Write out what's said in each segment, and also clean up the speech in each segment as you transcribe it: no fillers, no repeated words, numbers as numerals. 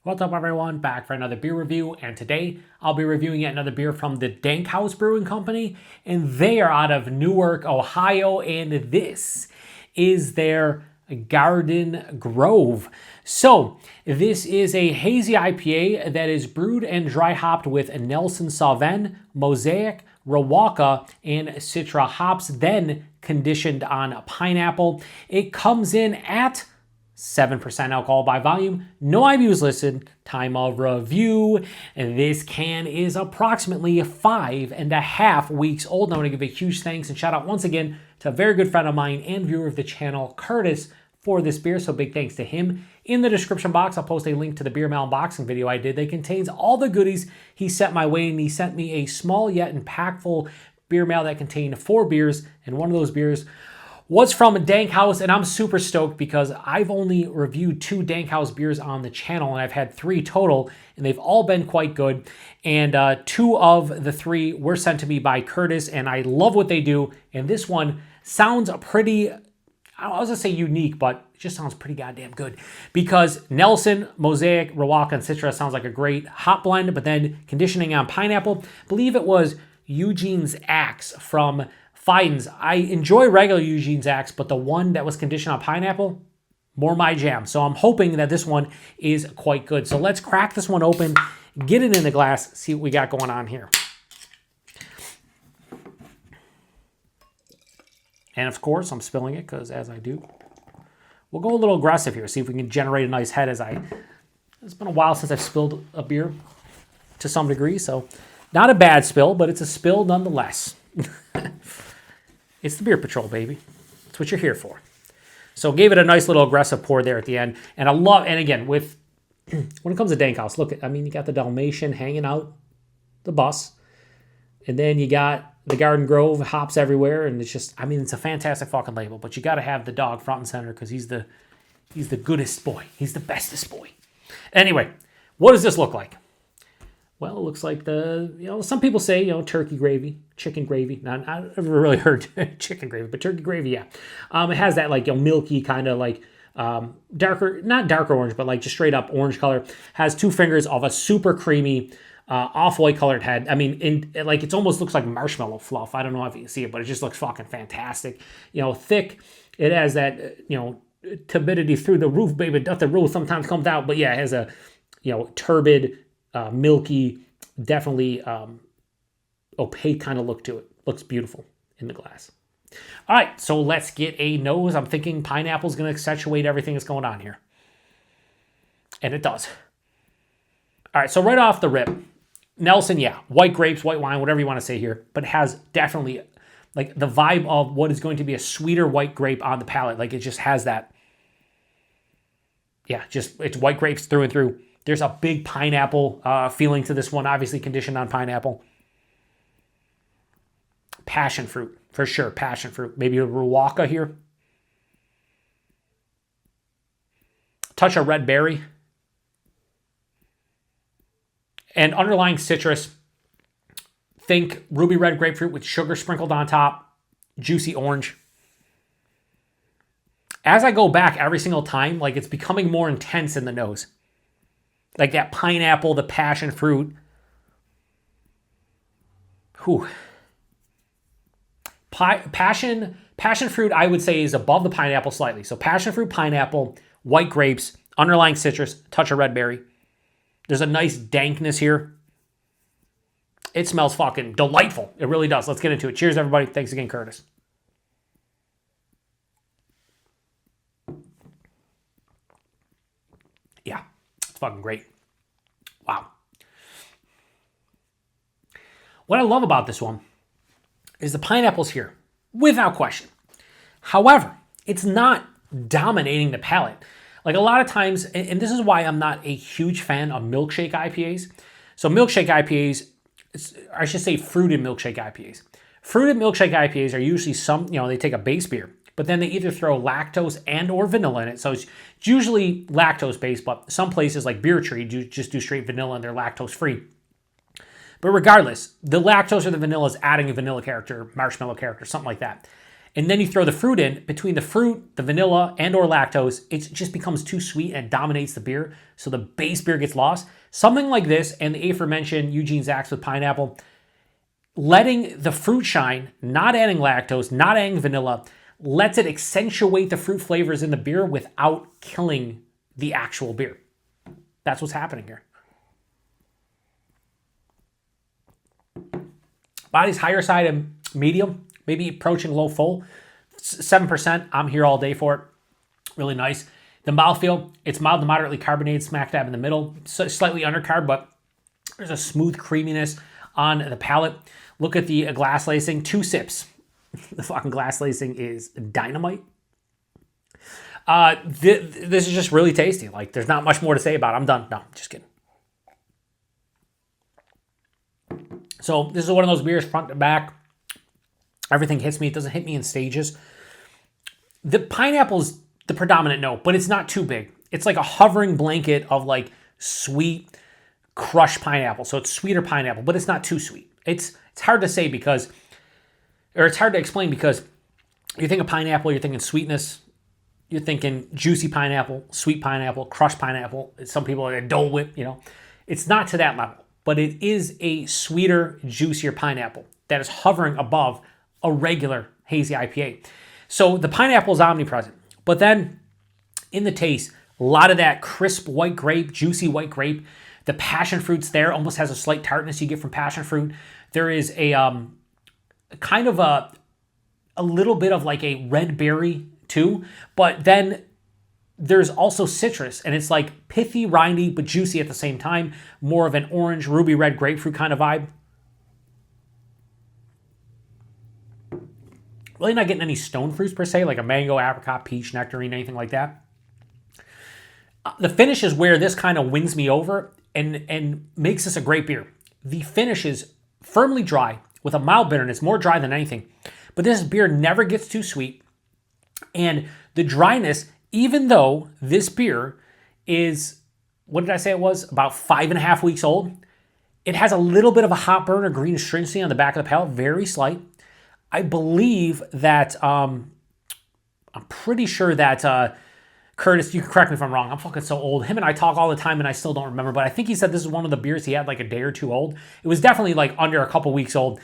What's up, everyone? Back for another beer review, and today I'll be reviewing yet another beer from the DankHouse Brewing Company, and they are out of Newark, Ohio, and this is their Garden Grove. So this is a hazy IPA that is brewed and dry hopped with Nelson Sauvin, Mosaic, Riwaka, and Citra hops, then conditioned on pineapple. It comes in at 7% alcohol by volume, no IBUs listed, time of review. And this can is approximately 5.5 weeks old. Now I want to give a huge thanks and shout out once again to a very good friend of mine and viewer of the channel, Curtis, for this beer. So big thanks to him. In the description box, I'll post a link to the beer mail unboxing video I did that contains all the goodies he sent my way, and he sent me a small yet impactful beer mail that contained 4 beers, and one of those beers was from DankHouse, and I'm super stoked because I've only reviewed 2 DankHouse beers on the channel, and I've had 3 total, and they've all been quite good. And 2 of the 3 were sent to me by Curtis, and I love what they do. And this one sounds pretty, I was gonna say unique, but it just sounds pretty goddamn good. Because Nelson, Mosaic, Riwaka, and Citra sounds like a great hop blend, but then conditioning on pineapple. I believe it was Eugene's Axe from Fiden's. I enjoy regular Eugene's Axe, but the one that was conditioned on pineapple, more my jam. So I'm hoping that this one is quite good. So let's crack this one open, get it in the glass, see what we got going on here. And of course, I'm spilling it because as I do, we'll go a little aggressive here, see if we can generate a nice head it's been a while since I've spilled a beer to some degree. So not a bad spill, but it's a spill nonetheless. It's the Beer Patrol, baby. That's what you're here for. So gave it a nice little aggressive pour there at the end. And I love, and again, with when it comes to DankHouse, look, you got the Dalmatian hanging out the bus. And then you got the Garden Grove, hops everywhere. And it's just, it's a fantastic fucking label. But you got to have the dog front and center because he's the goodest boy. He's the bestest boy. Anyway, what does this look like? Well, it looks like some people say, turkey gravy, chicken gravy. Now, I've never really heard chicken gravy, but turkey gravy, yeah. It has that milky kind of darker, not darker orange, but just straight up orange color. Has 2 fingers of a super creamy, off-white colored head. It almost looks like marshmallow fluff. I don't know if you can see it, but it just looks fucking fantastic. Thick. It has that, turbidity through the roof, baby. The roof sometimes comes out, but yeah, it has a, turbid, milky, definitely opaque kind of look to it. Looks beautiful in the glass. All right, so let's get a nose. I'm thinking pineapple's going to accentuate everything that's going on here. And it does. All right, so right off the rip, Nelson, yeah, white grapes, white wine, whatever you want to say here, but it has definitely the vibe of what is going to be a sweeter white grape on the palate. It just has that, yeah, it's white grapes through and through. There's a big pineapple feeling to this one, obviously conditioned on pineapple. Passion fruit, for sure, passion fruit. Maybe a Riwaka here. Touch of red berry. And underlying citrus, think ruby red grapefruit with sugar sprinkled on top, juicy orange. As I go back every single time, it's becoming more intense in the nose. That pineapple, the passion fruit. Whew. Passion fruit, I would say, is above the pineapple slightly. So passion fruit, pineapple, white grapes, underlying citrus, touch of red berry. There's a nice dankness here. It smells fucking delightful. It really does. Let's get into it. Cheers, everybody. Thanks again, Curtis. Yeah, it's fucking great. Wow. What I love about this one is the pineapple's here, without question. However, it's not dominating the palate. A lot of times, and this is why I'm not a huge fan of milkshake IPAs. So milkshake IPAs, I should say fruited milkshake IPAs. Fruited milkshake IPAs are usually they take a base beer, but then they either throw lactose and or vanilla in it. So it's usually lactose based, but some places like Beer Tree just do straight vanilla and they're lactose free. But regardless, the lactose or the vanilla is adding a vanilla character, marshmallow character, something like that. and then you throw the fruit in. Between the fruit, the vanilla, and or lactose, it just becomes too sweet and dominates the beer, so the base beer gets lost. Something like this, and the aforementioned Eugene Zach's with pineapple, letting the fruit shine, not adding lactose, not adding vanilla, lets it accentuate the fruit flavors in the beer without killing the actual beer. That's what's happening here. Body's higher side of medium, maybe approaching low full. 7%, I'm here all day for it. Really nice. The mouthfeel, it's mild to moderately carbonated, smack dab in the middle. Slightly undercarb, but there's a smooth creaminess on the palate. Look at the glass lacing, 2 sips. The fucking glass lacing is dynamite. This is just really tasty. Like, there's not much more to say about it. I'm done. No, just kidding. So this is one of those beers, front to back. Everything hits me. It doesn't hit me in stages. The pineapple's the predominant note, but it's not too big. It's like a hovering blanket of like sweet crushed pineapple. So it's sweeter pineapple, but it's not too sweet. It's hard to say because, or it's hard to explain because you think of pineapple, you're thinking sweetness. You're thinking juicy pineapple, sweet pineapple, crushed pineapple. Some people are Dole Whip, you know. It's not to that level, but it is a sweeter, juicier pineapple that is hovering above a regular hazy IPA. So the pineapple is omnipresent. But then in the taste, a lot of that crisp white grape, juicy white grape. The passion fruit's there, almost has a slight tartness you get from passion fruit. There is a kind of a little bit of like a red berry too, but then there's also citrus, and it's like pithy, rindy, but juicy at the same time. More of an orange, ruby red grapefruit kind of vibe. Really not getting any stone fruits per se, like a mango, apricot, peach, nectarine, anything like that. The finish is where this kind of wins me over and makes this a great beer. The finish is firmly dry with a mild bitterness, more dry than anything. But this beer never gets too sweet. And the dryness, even though this beer is, what did I say it was? About 5.5 weeks old. It has a little bit of a hot burn or green astringency on the back of the palate, very slight. I believe that, I'm pretty sure that Curtis, you can correct me if I'm wrong. I'm fucking so old. Him and I talk all the time and I still don't remember, but I think he said this is one of the beers he had like a day or two old. It was definitely like under a couple weeks old.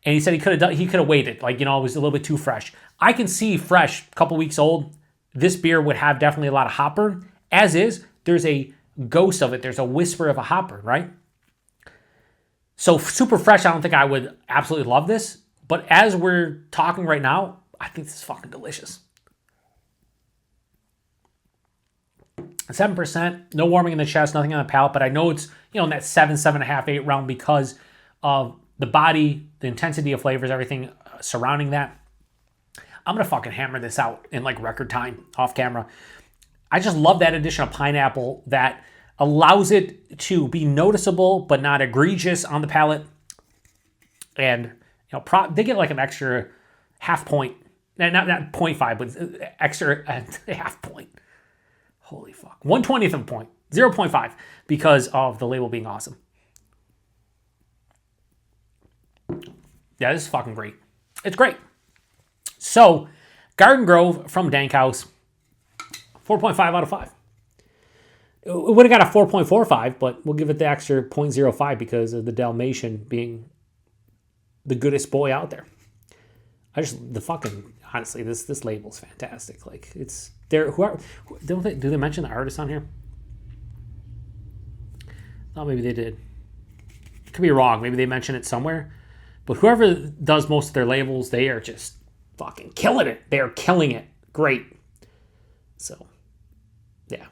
And he said he could have waited. Like, you know, it was a little bit too fresh. I can see fresh, a couple weeks old, this beer would have definitely a lot of hop burn. As is, there's a ghost of it. There's a whisper of a hop burn, right? So super fresh, I don't think I would absolutely love this. But as we're talking right now, I think this is fucking delicious. 7%, no warming in the chest, nothing on the palate, but I know it's, you know, in that 7.5, 8 round because of the body, the intensity of flavors, everything surrounding that. I'm going to fucking hammer this out in like record time off camera. I just love that addition of pineapple that allows it to be noticeable but not egregious on the palate. And, you know, they get like an extra half point. Not 0.5, but extra half point. Holy fuck. 1/20th of a point. 0.5 because of the label being awesome. Yeah, this is fucking great. It's great. So, Garden Grove from DankHouse, 4.5 out of 5. It would have got a 4.45, but we'll give it the extra 0.05 because of the Dalmatian being the goodest boy out there. Honestly, this label's fantastic. Like, it's there. Do they mention the artist on here? Oh, maybe they did. Could be wrong. Maybe they mention it somewhere. But whoever does most of their labels, they are just fucking killing it. They are killing it. Great. So, yeah.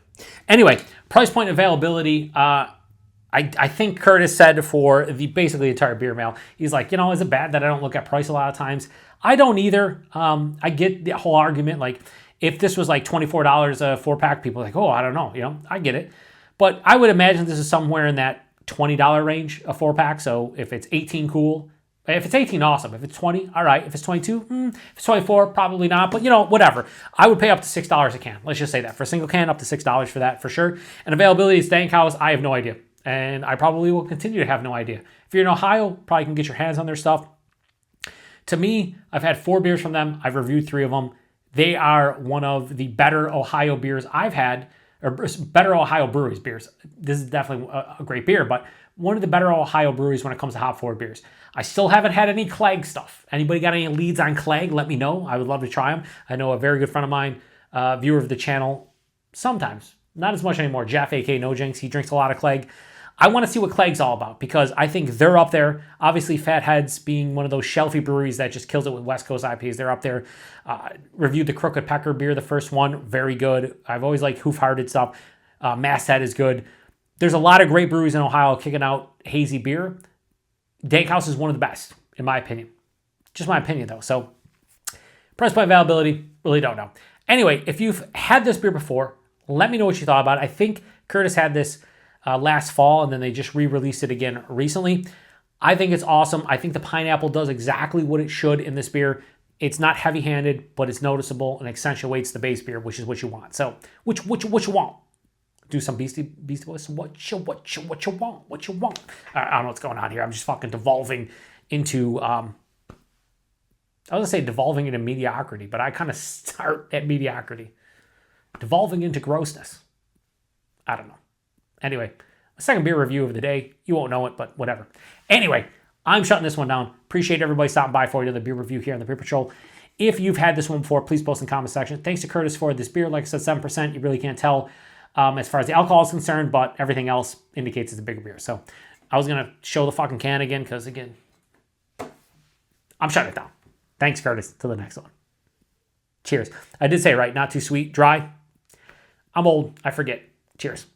Anyway, price point availability. I think Curtis said for basically the entire beer mail, he's like, you know, is it bad that I don't look at price a lot of times? I don't either. I get the whole argument. Like, if this was like $24 a 4-pack, people are like, oh, I don't know. You know, I get it. But I would imagine this is somewhere in that $20 range, a 4-pack. So if it's 18, cool. If it's 18, awesome. If it's 20, all right. If it's 22, if it's 24, probably not. But, you know, whatever. I would pay up to $6 a can. Let's just say that. For a single can, up to $6 for that, for sure. And availability is DankHouse. I have no idea. And I probably will continue to have no idea. If you're in Ohio, probably can get your hands on their stuff. To me, I've had 4 beers from them. I've reviewed 3 of them. They are one of the better Ohio beers I've had, or better Ohio breweries beers. This is definitely a great beer, but one of the better Ohio breweries when it comes to hop forward beers. I still haven't had any Clegg stuff. Anybody got any leads on Clegg? Let me know. I would love to try them. I know a very good friend of mine, viewer of the channel, sometimes, not as much anymore, Jeff, aka No Jinx, he drinks a lot of Clegg. I want to see what Clegg's all about because I think they're up there. Obviously, Fatheads being one of those shelfy breweries that just kills it with West Coast IPAs, they're up there. Reviewed the Crooked Pecker beer, the first one, very good. I've always liked Hoof-Hearted stuff. Masthead is good. There's a lot of great breweries in Ohio kicking out hazy beer. DankHouse is one of the best, in my opinion. Just my opinion, though. So, price point availability, really don't know. Anyway, if you've had this beer before, let me know what you thought about it. I think Curtis had this last fall, and then they just re-released it again recently. I think it's awesome. I think the pineapple does exactly what it should in this beer. It's not heavy-handed, but it's noticeable and accentuates the base beer, which is what you want. So, what you want? Do some Beastie Boys. What you want? I don't know what's going on here. I'm just fucking devolving into, I was gonna say devolving into mediocrity, but I kind of start at mediocrity. Devolving into grossness. I don't know. Anyway, a second beer review of the day. You won't know it, but whatever. Anyway, I'm shutting this one down. Appreciate everybody stopping by for the beer review here on the Beer Patrol. If you've had this one before, please post in the comment section. Thanks to Curtis for this beer. Like I said, 7%. You really can't tell as far as the alcohol is concerned, but everything else indicates it's a bigger beer. So I was going to show the fucking can again because, again, I'm shutting it down. Thanks, Curtis. Till the next one. Cheers. I did say it right. Not too sweet. Dry. I'm old. I forget. Cheers.